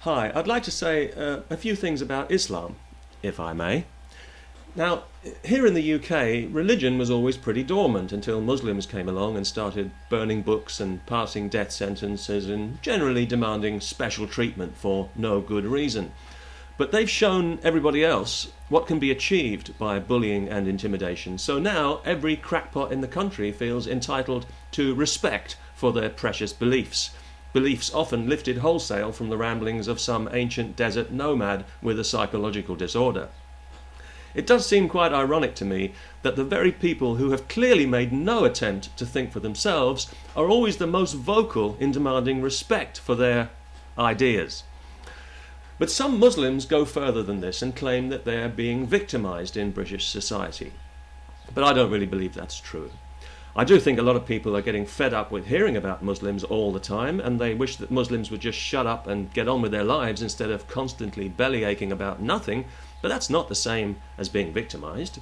Hi, I'd like to say a few things about Islam, if I may. Now, here in the UK, religion was always pretty dormant until Muslims came along and started burning books and passing death sentences and generally demanding special treatment for no good reason. But they've shown everybody else what can be achieved by bullying and intimidation. So now every crackpot in the country feels entitled to respect for their precious beliefs. Beliefs often lifted wholesale from the ramblings of some ancient desert nomad with a psychological disorder. It does seem quite ironic to me that the very people who have clearly made no attempt to think for themselves are always the most vocal in demanding respect for their ideas. But some Muslims go further than this and claim that they are being victimized in British society. But I don't really believe that's true. I do think a lot of people are getting fed up with hearing about Muslims all the time, and they wish that Muslims would just shut up and get on with their lives instead of constantly bellyaching about nothing, but that's not the same as being victimized.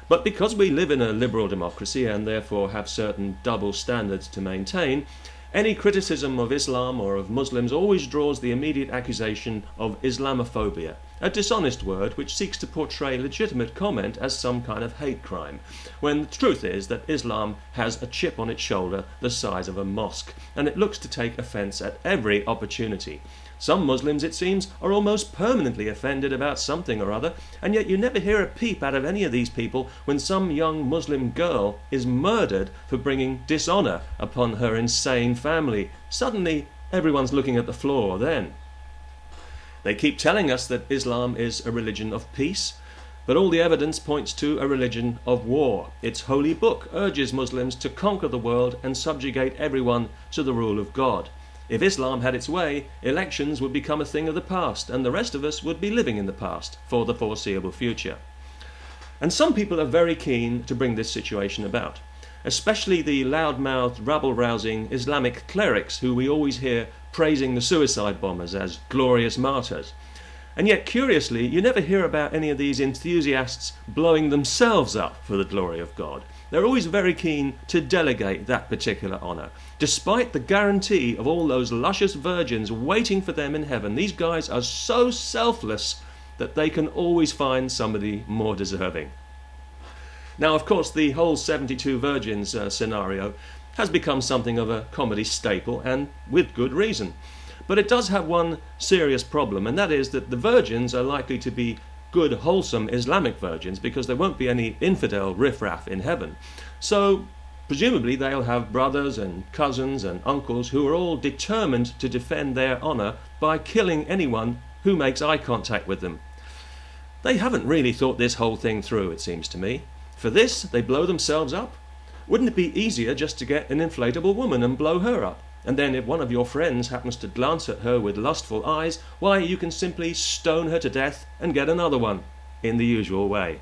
But because we live in a liberal democracy and therefore have certain double standards to maintain, any criticism of Islam or of Muslims always draws the immediate accusation of Islamophobia, a dishonest word which seeks to portray legitimate comment as some kind of hate crime, when the truth is that Islam has a chip on its shoulder the size of a mosque, and it looks to take offence at every opportunity. Some Muslims, it seems, are almost permanently offended about something or other, and yet you never hear a peep out of any of these people when some young Muslim girl is murdered for bringing dishonour upon her insane family. Suddenly, everyone's looking at the floor then. They keep telling us that Islam is a religion of peace, but all the evidence points to a religion of war. Its holy book urges Muslims to conquer the world and subjugate everyone to the rule of God. If Islam had its way, elections would become a thing of the past, and the rest of us would be living in the past for the foreseeable future. And some people are very keen to bring this situation about, especially the loud-mouthed, rabble-rousing Islamic clerics who we always hear praising the suicide bombers as glorious martyrs. And yet, curiously, you never hear about any of these enthusiasts blowing themselves up for the glory of God. They're always very keen to delegate that particular honour. Despite the guarantee of all those luscious virgins waiting for them in heaven, these guys are so selfless that they can always find somebody more deserving. Now, of course, the whole 72 virgins scenario has become something of a comedy staple, and with good reason. But it does have one serious problem, and that is that the virgins are likely to be good, wholesome Islamic virgins because there won't be any infidel riffraff in heaven. So, presumably they'll have brothers and cousins and uncles who are all determined to defend their honour by killing anyone who makes eye contact with them. They haven't really thought this whole thing through, it seems to me. For this, they blow themselves up? Wouldn't it be easier just to get an inflatable woman and blow her up? And then if one of your friends happens to glance at her with lustful eyes, why, you can simply stone her to death and get another one, in the usual way.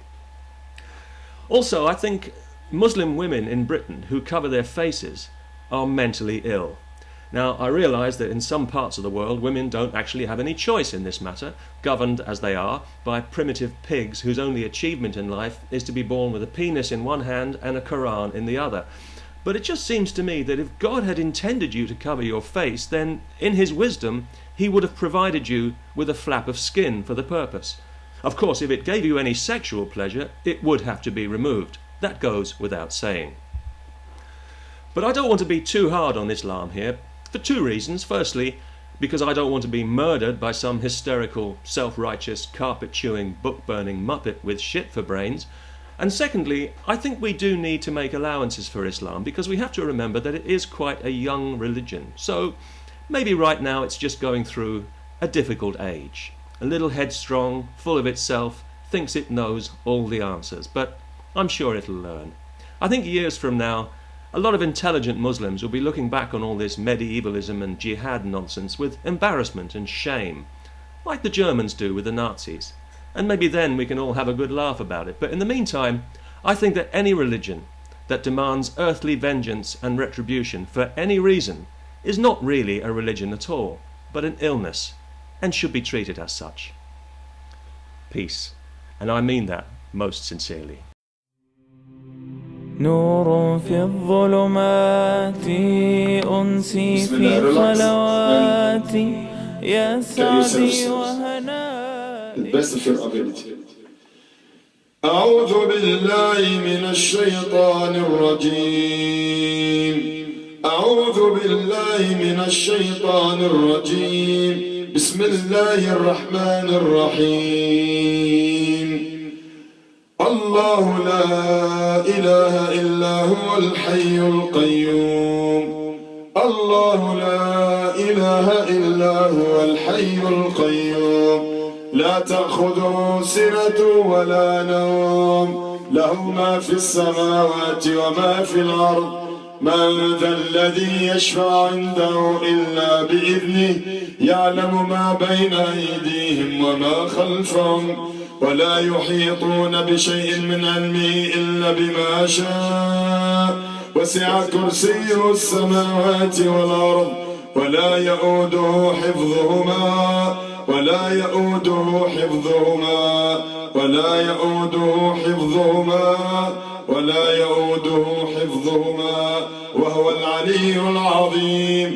Also, I think Muslim women in Britain who cover their faces are mentally ill. Now, I realise that in some parts of the world women don't actually have any choice in this matter, governed as they are by primitive pigs whose only achievement in life is to be born with a penis in one hand and a Quran in the other. But it just seems to me that if God had intended you to cover your face, then in his wisdom he would have provided you with a flap of skin for the purpose. Of course, if it gave you any sexual pleasure, it would have to be removed. That goes without saying. But I don't want to be too hard on Islam here, for two reasons. Firstly, because I don't want to be murdered by some hysterical, self-righteous, carpet-chewing, book-burning muppet with shit for brains. And secondly, I think we do need to make allowances for Islam because we have to remember that it is quite a young religion. So maybe right now it's just going through a difficult age. A little headstrong, full of itself, thinks it knows all the answers, but I'm sure it'll learn. I think years from now, a lot of intelligent Muslims will be looking back on all this medievalism and jihad nonsense with embarrassment and shame, like the Germans do with the Nazis. And maybe then we can all have a good laugh about it. But in the meantime, I think that any religion that demands earthly vengeance and retribution for any reason is not really a religion at all, but an illness, and should be treated as such. Peace. And I mean that most sincerely. نور في الظلمات أنسي بسم في الله، relax. خلواتي يا سعدي وهنائي. The best of your ability. أعوذ بالله من الشيطان الرجيم. أعوذ بالله من الشيطان الرجيم. بسم الله الرحمن الرحيم. الله لا إله إلا هو الحي القيوم. الله لا إله إلا هو الحي القيوم. لا تأخذه سنة ولا نوم. له ما في السماوات وما في الأرض. من ذا الذي يشفع عنده إلا بإذنه. يعلم ما بين أيديهم وما خلفهم. ولا يحيطون بشيء من علمه إلا بما شاء. وسع كرسيه السماوات والأرض. ولا يؤوده حفظهما. ولا يؤوده حفظهما. ولا يؤوده حفظهما. ولا يؤوده حفظهما وهو العلي العظيم.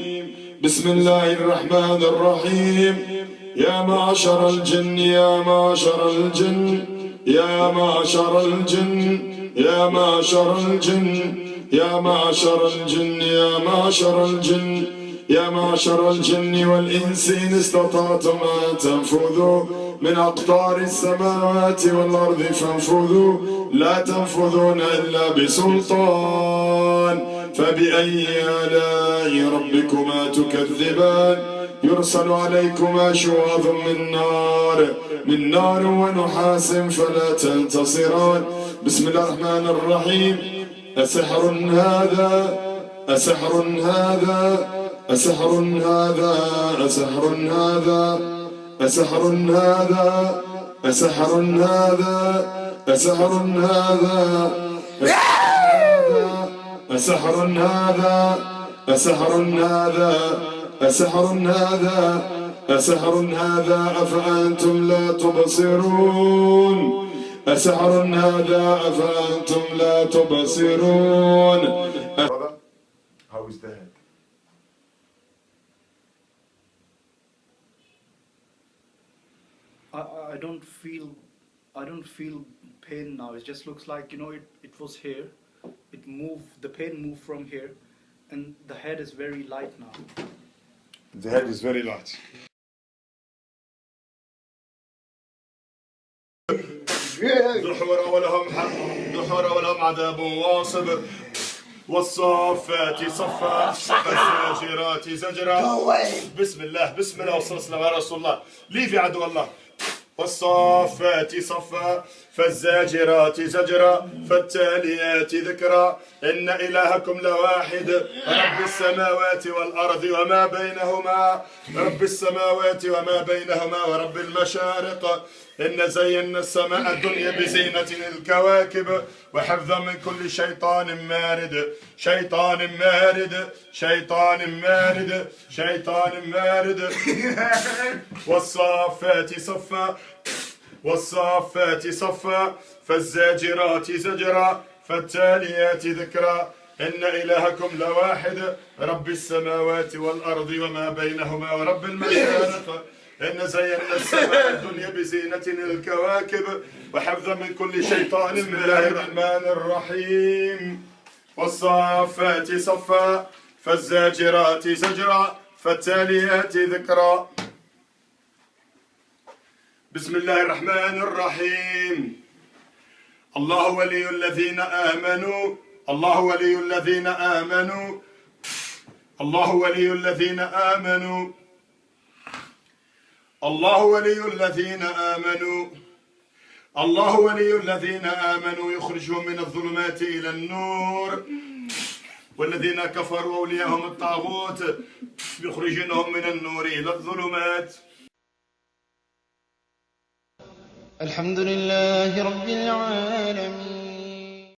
بسم الله الرحمن الرحيم. يا معشر الجن يا معشر الجن يا معشر الجن يا معشر الجن يا معشر الجن يا معشر الجن يا معشر الجن والإنس إن استطعتم أن تنفذوا من أقطار السماوات والأرض فانفذوا. لا تنفذون إلا بسلطان. فبأي آلاء ربكما تكذبان. يرسل عليكما شواظ من نار ونحاس فلا تنتصران. بسم الله الرحمن الرحيم. أسحر هذا أسحر هذا أسحر هذا أسحر هذا أسحر هذا أسحر هذا أسحر هذا أسحر هذا أسحر هذا أسحر هذا أسحر هذا أفأنتم لا تبصرون. أسحر هذا أفأنتم لا تبصرون. How is the head? I don't feel pain now. It just looks like, it was here. It moved, the pain moved from here, and the head is very light now. The head is very light. دحور ولهم حق دحور ولهم عذاب واصب. والصافات صفا فالزاجرات زجرا. بسم الله بسم الله والصلاة والسلام على رسول الله. لي في عدو الله. والصافات صفا فالزاجرات زجرا فالتاليات ذكرا. إن إلهكم لواحد رب السماوات والأرض وما بينهما. رب السماوات وما بينهما ورب المشارق. إن زينا السماء الدنيا بزينة الكواكب وحفظا من كل شيطان مارد. شيطان مارد شيطان مارد شيطان مارد. والصافات صفا والصافات صفا فالزاجرات زجرا فالتاليات ذكرا. إن إلهكم لواحد رب السماوات والأرض وما بينهما ورب المشارق. إن زينا السماء الدنيا بزينة الكواكب وحفظا من كل شيطان. بسم الله الرحمن الرحيم. والصافات صفا فالزاجرات زجرا فالتاليات ذكرا. بسم الله الرحمن الرحيم. الله ولي الذين آمنوا. الله ولي الذين آمنوا. الله ولي الذين آمنوا. الله ولي الذين آمنوا. الله ولي الذين آمنوا يخرجهم من الظلمات إلى النور. والذين كفروا أولياءهم الطاغوت يخرجونهم من النور إلى الظلمات. الحمد لله رب العالمين.